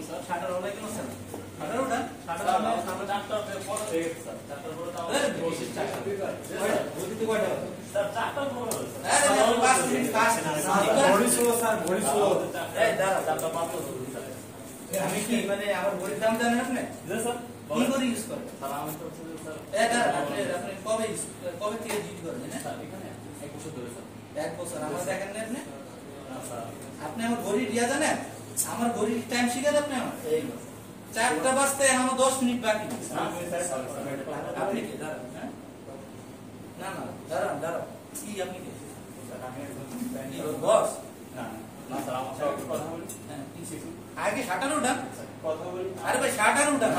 Sir shutter হলে কেন sir shutter ওটা শাটার আমরা চারটা পরে হয়ে গেছে স্যার চারটার পরে তো আমাদের বসে চারটা গতি তো কয়টা স্যার চারটার পরে আরে 5 মিনিট ফাস্ট ঘড়ি স্লো স্যার ঘড়ি স্লো এই দাঁড়া চারটা মাত্র স্যার আমি কি মানে আমার ঘড়ির দাম জানেন আপনি জি স্যার কি করে ইউজ করেন স্যার আমি তো স্যার এটা আপনি কবে থেকে ইউজ করেন না স্যার এখানে 1 বছর ধরে স্যার 1 বছর আমার দেখেন না আপনি আপনি আমার ঘড়ি দিয়া জানেন আমার ঘড়ির টাইম শিখান আপনি আমার এই 4টা বাজতে এখন 10 মিনিট বাকি আপনি কি দাঁড়ান না না দাঁড়ান কি আপনি কি স্যার আমি বস না না স্যার আমার সাথে কথা বলি হ্যাঁ আগে শাটার উঠান কথা বলি আরে ভাই শাটার উঠান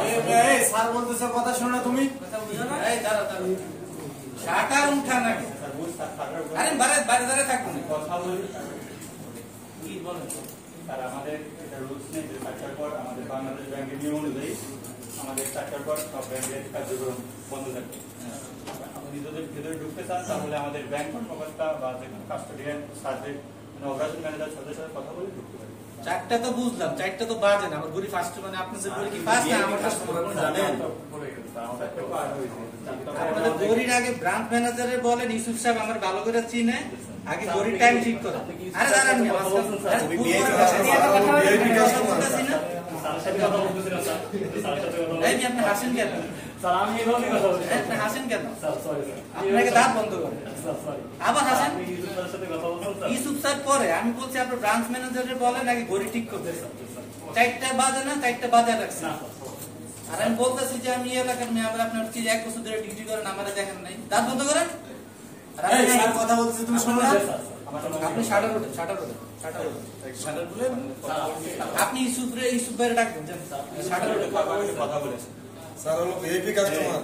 এই স্যার বলতেছে কথা শোনা তুমি কথা বুঝো না এই দাঁড়া শাটার উঠান না স্যার বুঝ শাটার উঠান আরে বাইরে থাকুন কথা বলি কি বলেন স্যার আমাদের এটা রুলস নেই যে 4টার পর আমাদের বাংলাদেশ ব্যাংকের নিয়ম অনুযায়ী আমাদের 4টার পর সব ব্যাংকের কার্যক্রম বন্ধ থাকবে আপনি যদি ভিতরে ঢুকতে চান তাহলে আমাদের ব্যাংক কর্মকর্তা বা যে কোনো কাস্টোডিয়ান সার্ভিস অপারেশন ম্যানেজার সাথে কথা বলে ঢুকতে পারেন 4টা তো বুঝলাম 4টা তো বাজে না আমার ঘড়ি ফার্স্ট মানে আপনি যে ঘড়ি কি ফার্স্ট না আমার কাস্টমার আপনি জানেন আপনাদের ঘড়ির আগে ব্রাঞ্চ ম্যানেজারে বলেন ইউসুফ সাহেব আমার ভালো করে চিনে আগে ঘড়ির টাইম ঠিক করো আরে দাঁড়ান না ভিআইপি কাস্টমার স্যার সাথে কথা বলতেছি না স্যার স্যার সাথে কথা বলতেছি এই আপনি হাসেন কেন স্যার আমি এইভাবে কথা বলছি আপনি হাসেন কেন স্যার সরি স্যার আপনাকে দাঁত বন্ধ করেন স্যার সরি আবার হাসেন ইউসুফ স্যারের সাথে কথা বলছেন স্যার ইউসুফ স্যার পরে আমি বলছি আপনি ব্রাঞ্চ ম্যানেজারে বলেন আগে ঘড়ি ঠিক করতে স্যার 4টা বাজে না 4টা বাজে রাখছি না আর আমি বলতেছি যে আমি এলাকার মেম্বার আপনার কি 1 বছর ধরে ডিউটি করেন আমারে দেখেন নাই দাঁত বন্ধ করেন এই স্যার কথা বলতেছি তুমি শোনো না আপনি শাটার বলেন আপনি ইউসুফ ভাইরে ডাকবেন জান শাটার কথা বলেছেন স্যার হলো ভিআইপি কাস্টমার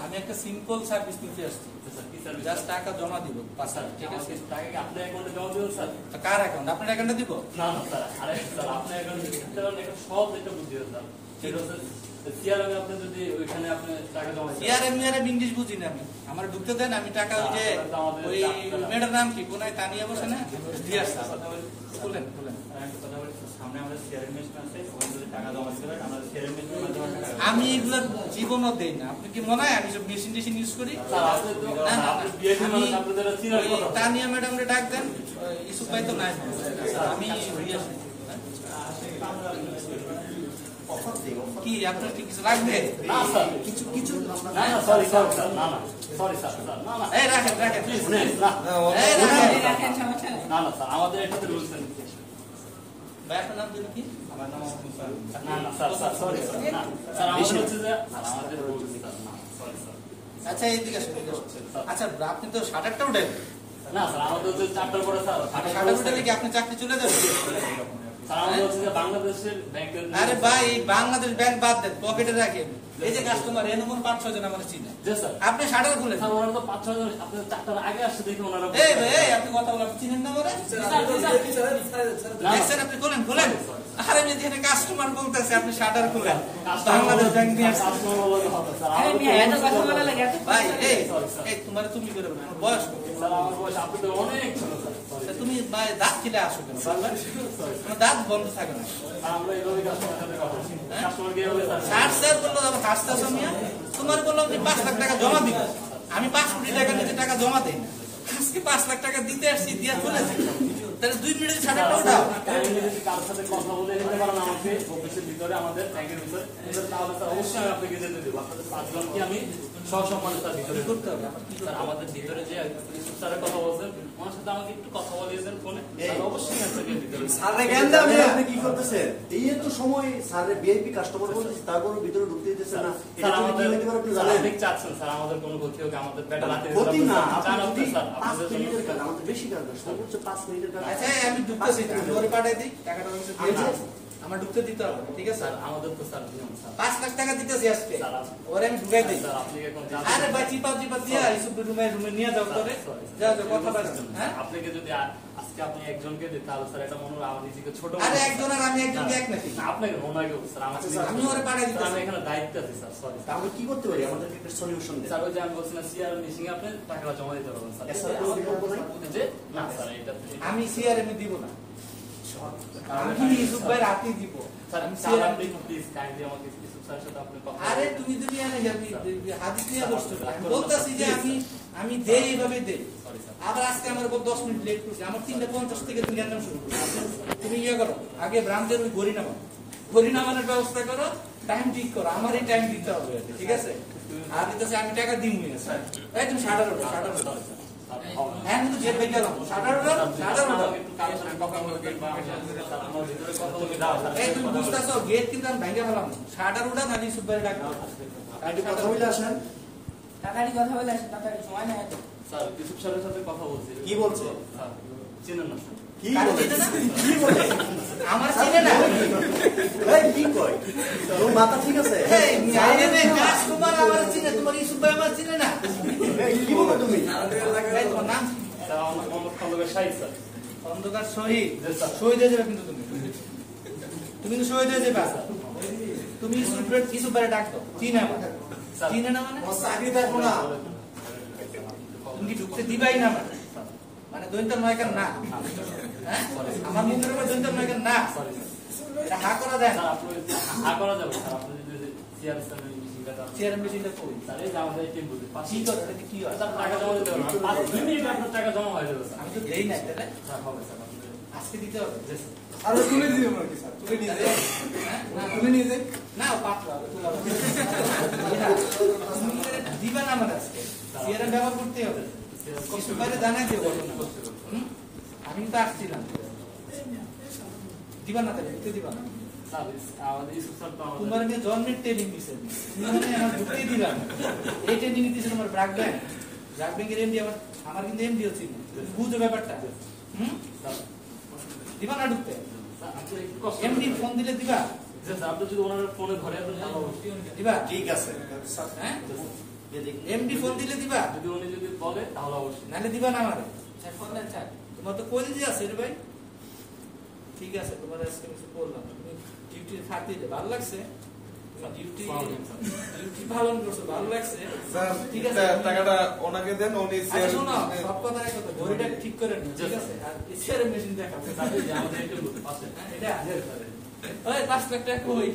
আমি একটা সিম্পল সার্ভিস নিতে আসছি জাস্ট টাকা জমা দিব ঠিক আছে আপনার অ্যাকাউন্টে জমা দিব স্যার কার অ্যাকাউন্ট আপনার অ্যাকাউন্টে দিব না না স্যার আরে স্যার আপনার অ্যাকাউন্টে একটা সব একটা বুঝিয়ে স্যার ঠিক আছে সিআরএম এ আপনি যদি ওইখানে আপনি টাকা জমা সিআরএম এর ইংলিশ বুঝি না আমি আমার ঢুকতে দেন আমি টাকা ওই যে ওই মেয়েটার নাম কি কোনায় তানিয়া বসে না দিয়ে আসছে বলেন একটা কথা বলি সামনে আমাদের সিআরএম এর আছে ওখানে যদি টাকা জমা দিতে হয় আমরা সিআরএম এর মাধ্যমে টাকা আমি এগুলো জীবনও দেই না আপনি কি মনে হয় আমি সব মেশিন ইউজ করি স্যার আপনি তো না আপনি বিএপি মানুষ আপনাদের চিনার কথা তানিয়া ম্যাডামরে ডাক দেন ইউসুফ ভাই তো নাই আমি হইয়া কি আপনার কি কিছু লাগবে না স্যার কিছু না না সরি স্যার না না সরি স্যার না না এই রাখেন শুনেন না এই রাখেন সমস্যা না না স্যার আমাদের এটাতে রুলস আছে ভাই আপনার নাম কি আমার নাম স্যার না না স্যার সরি স্যার না স্যার আমাদের হচ্ছে যে আমাদের রুলস স্যার না সরি স্যার আচ্ছা এইদিকে আসুন আচ্ছা আপনি তো শাটারটা উঠান না স্যার আমাদের হচ্ছে 4টার পরে স্যার শাটার উঠালে কি আপনি চাকরি চলে যাবে বাংলাদেশের ব্যাংকের আরে ভাই বাংলাদেশ ব্যাংক বাদ দেন পকেটে রাখেন এই যে কাস্টমার এর মন 5-6 জন আমার চিনে জি স্যার আপনি শাটার খুলেন স্যার ওরা তো 5-6 জন আপনি 4টার আগে আসছে দেখি ওনারা এই ভাই আপনি কথা বলেন চিনেন না বলে স্যার আপনি খুলেন আরে আমি এখানে কাস্টমার বলতেছে আপনি শাটার খুলেন বাংলাদেশ ব্যাংক নিয়ে কাস্টমার বলে হবে স্যার আরে আমি এত কথা বলা লাগে ভাই এই তোমার তুমি করে বলেন বয়স কত স্যার আমার বয়স আপনি তো অনেক ছোট স্যার তুমি ভাই দাঁত কিলা আসো কেন বারবার দাঁত বন্ধ থাকে না আমরা এইভাবে কাস্টমারের সাথে কথা বলছি কাস্টমার কে বলে স্যার স্যার বললো আমি হাসতাছো মিয়া তোমার বললো আপনি 5 লাখ টাকা জমা দিবেন আমি 5 কোটি টাকা নিতে টাকা জমা দেই আজকে 5 লাখ টাকা দিতে আসছি দিয়া চলে যাই তাহলে 2 মিনিটে শাটারটা উঠাও আমি যদি কার সাথে কথা বলে নিতে পারেন আমাকে অফিসের ভিতরে আমাদের ব্যাংকের ভিতরে তাহলে স্যার অবশ্যই আমি আপনাকে যেতে দেব আপনাদের 5 জন কি আমি সহসম্মানে তার ভিতরে করতে হবে স্যার আমাদের ভিতরে যে ইউসুফ স্যারের কথা বলছেন ওনার সাথে আমাকে একটু কথা বলিয়েছেন ফোনে তাহলে অবশ্যই আপনাকে ভিতরে স্যারের জ্ঞান দাও আপনি কি করতেছেন এই তো সময় স্যারের ভিআইপি কাস্টমার বলতেছে তারপরে ভিতরে ঢুকতে দিতেছেন না স্যার আমাদের কি হতে পারে আপনি জানেন অনেক চাচ্ছেন স্যার আমাদের কোনো ক্ষতি হোক আমাদের পেটা লাতে ক্ষতি না আপনি স্যার আপনাদের মিনিটের কাজ আমাদের বেশি কাজ না সর্বোচ্চ 5 মিনিটের কাজ আচ্ছা আমি ঢুকতেছি ধরে পাঠাই দিই টাকাটা হচ্ছে দিয়েছে আমার ঢুকতে দিতে হবে, ঠিক আছে? স্যার আমাদের তো স্যার নিয়ম স্যার 5 লাখ টাকা দিতেছি আজকে, স্যার ওরে আমি ঢুকাই দেই। স্যার আপনি এখন আরে ভাই চিপা দিয়া ইসুব রুমে নিয়ে যাও করে, যাও কথা বলছেন। হ্যাঁ আপনাকে যদি আজকে আপনি একজনকে দিতে তাহলে স্যার এটা মনে হয় আমার নিজেকে ছোট আরে একজন আর আমি একজনকে এক নাকি? আপনাকে মনে হয় স্যার আমি ওরে পাঠাই দিতেছি। আমি এখানে দায়িত্ব আছি স্যার, সরি আমরা কি করতে পারি? আমাদের একটা সলিউশন দেন স্যার। ওই যে আমি বলছি না সিআর মিশিং আপনি টাকাটা জমা দিতে পারবেন স্যার। এর সাথে কোনো বিকল্প নাই? যে না স্যার এটা আমি সিআরএম দিব না, আমি ইসুব ভাই রাতে দিব। স্যার আমি স্যার CRM আপনি প্লিজ কাইন্ডলি আমাকে কিছু স্যারের সাথে আপনি কথা আরে তুমি যদি আমি হাদিস নিয়ে বসছো, আমি বলতাছি যে আমি দেই এইভাবে দেই। Sorry sir. আবার আজকে আমার 10 মিনিট লেট করছে, আমার 3:50 থেকে তুমি জানলাম শুরু করো। তুমি ইয়ে করো, আগে ব্রাঞ্চের ওই ঘড়ি নামানোর ব্যবস্থা করো, টাইম ঠিক করো, আমার এই টাইম দিতে হবে, ঠিক আছে? আর দিতেছে আমি টাকা দিমই না স্যার। এই তুমি 7:30 হ্যাঁ কিন্তু জেল ভেঙে গেলাম 7:30 এই তুমি বুঝতেছো গেট কিন্তু আমি ভেঙে ফেলাম 7:30 নালি সুপারে ডাকবো কাইন্ডলি কথা বলে আসেন। তাড়াতাড়ি কথা বলে আসেন, তাড়াতাড়ি সময় নাই এত। স্যার কিছু স্যারের সাথে কথা বলছি। কি বলছে? স্যার চেনেন না স্যার। কি বলে? কি বলে? আমার চিনে না এই কি কয়? তোর মাথা ঠিক আছে? এই আইনে কাস্টমার আমার চিনে, তোমার ইসুফ ভাই আমার চিনে না। এই কি বলো তুমি? এই তোমার নাম স্যার আমার মোহাম্মদ খন্দকার শাহিদ স্যার। অন্ধকার শহীদ, জি, স্যার। শহীদ হয়ে যাবে কিন্তু তুমি কিন্তু শহীদ হয়ে যাবে। তুমি ইসুফ ভাই ডাক দাও, চিনে আমার, স্যার। চিনে না মানে আমার চাকরি দেখবো না। তুমি কি ঢুকতে দিবাই না মানে দৈন্তার নয়কার না, হ্যাঁ আমার মুখের উপর দৈন্তার নয়কার না, সরি স্যার। এটা হা করা দেন। স্যার আপনি হা করা যাবে স্যার, আপনি যদি সিআর স্যারের মিটিংটা চেয়ারের মেশিনটা কই স্যার এই যে আমাদের টিম বুঝে কি করে এটা কি হয়? স্যার টাকা জমা দিতে হবে 2 মিনিট আপনার টাকা জমা হয়ে যাবে স্যার। আমি তো দেই না তাহলে স্যার হবে স্যার আপনি আজকে দিতে হবে। জি স্যার। আরে তুলে দিও নাকি স্যার? তুলে নিয়ে যাই। তুলে নিয়ে যাই। না ও পাতলা হবে, তুলা হবে। দিবা না আমার আজকে চেয়ারের ব্যবহার করতে হবে, কিছু বাইরে জানাই দিও ঘটনা। আমি তো আসছিলাম, দিবা না তাহলে দিতে দিবা না। স্যার আমাদের ইউসুফ স্যার তো আমাদের তোমার নিয়ে জন্মের ট্রেনিং দিছে, তুমি মানে আমার ঢুকতেই দিবা না। এই ট্রেনিং দিছে তোমার ব্রাক ব্যাংক, ব্রাক ব্যাংকের এমডি আমার কিন্তু এমডি হচ্ছে না, বুঝো ব্যাপারটা। স্যার দিবা না ঢুকতে? স্যার আপনি একটু কষ্ট এমডি ফোন দিলে দিবা? জি স্যার আপনি যদি ওনার ফোনে ঘরে আসেন তাহলে অবশ্যই দিবা? ঠিক আছে। হ্যাঁ এমডি ফোন দিলে দিবা? যদি উনি যদি বলে তাহলে অবশ্যই। নাহলে দিবা না আমারে? স্যার ফোন দেন স্যার। তোমার তো কলেজে আছে রে ভাই, ঠিক আছে তোমার আজকে কিছু বললাম, তুমি ডিউটি থাকতে ভালো লাগছে, ডিউটি পালন করছো ভালো লাগছে, স্যার ঠিক আছে। টাকাটা ওনাকে দেন, উনি আচ্ছা শোনো, সব কথা এক কথা, ঘড়িটা ঠিক করে নিন, ঠিক আছে? আর এসিআর মেশিন দেখাবো, স্যার এই যে আমাদের একটু পাশে হ্যাঁ, এটা জি স্যার। ওই 5 লাখ টাকা কই?